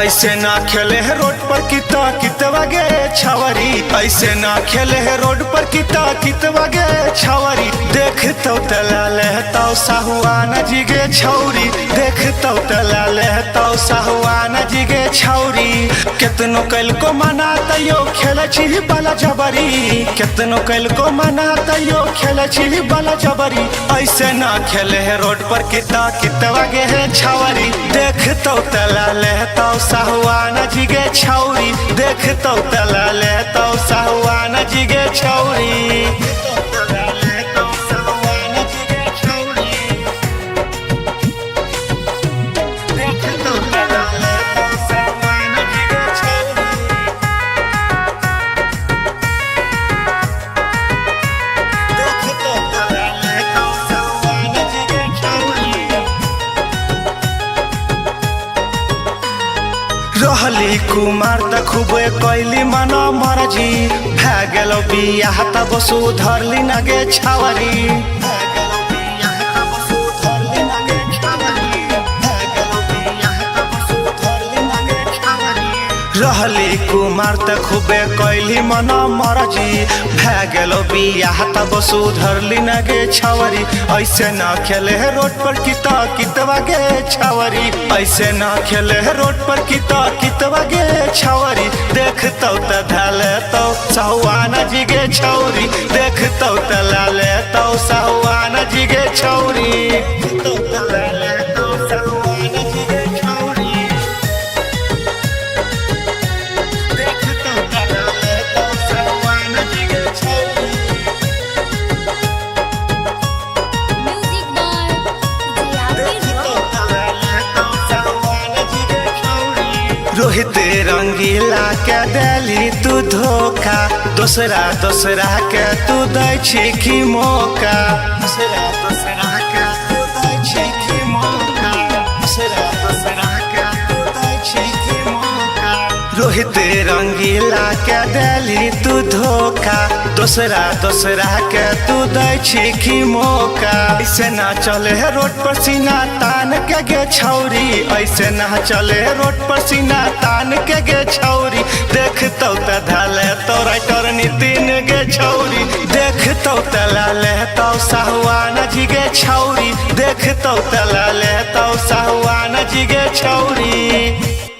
ऐसे ना खेले है रोड पर कितवा गे छवरी। ऐसे ना खेले है रोड पर कितवा गे छवरी। देखतो तला लेतो साहुआन जी गे छौरी। देखतो तला लेतो साहुआन जी गे छौरी। केतनो कैल को मना तयो खेल छी बाला जबरी। केतनो कैल को मना तयो खेल छी बाला जबरी। ऐसे ना खेले है रोड पर कितवा गे है छवरी। देखतो तला लेतो साहुआन जी गे छौरी। देखतो तला लेतो साहुआन जी गे छौरी। रहली कुमार त खूबे कैली मन मरजी। भै गेलो बियाह त बसु धरली नगे छावरी। रहली कुमार त खूबे कैली मन मरजी। भै गेलो बियाह त बसु धरली नगे छवरी। ऐसे न खेले है रोड पर कितवा गे छवरी। ऐसे न खेले है रोड पर कितवा गे छवरी। देखतो त धलेतो साहुआन जी गे छौरी। देखतो त लालेतो साहुआन जी गे छौरी। रोहित रंगीला के देली तू धोखा। दोसरा के तू दै छी की मौका। दोसरा के तू दै छी की मौका। दोसरा के तू दै छी की मौका। रोहित रंगीला के देली तू धोखा। दोसरा के तू दै छी की मौका। ऐसे ना चले है रोड पर सीना तान के गे छौरी। ऐसे ना चले है रोड पर सीना तान के गे छौरी। देखतो त धले तो राइटर नितिन गे छौरी। देखतो त लालेतो साहुआन जी गे छौरी। देखतो त लालेतो साहुआन जी गे छौरी।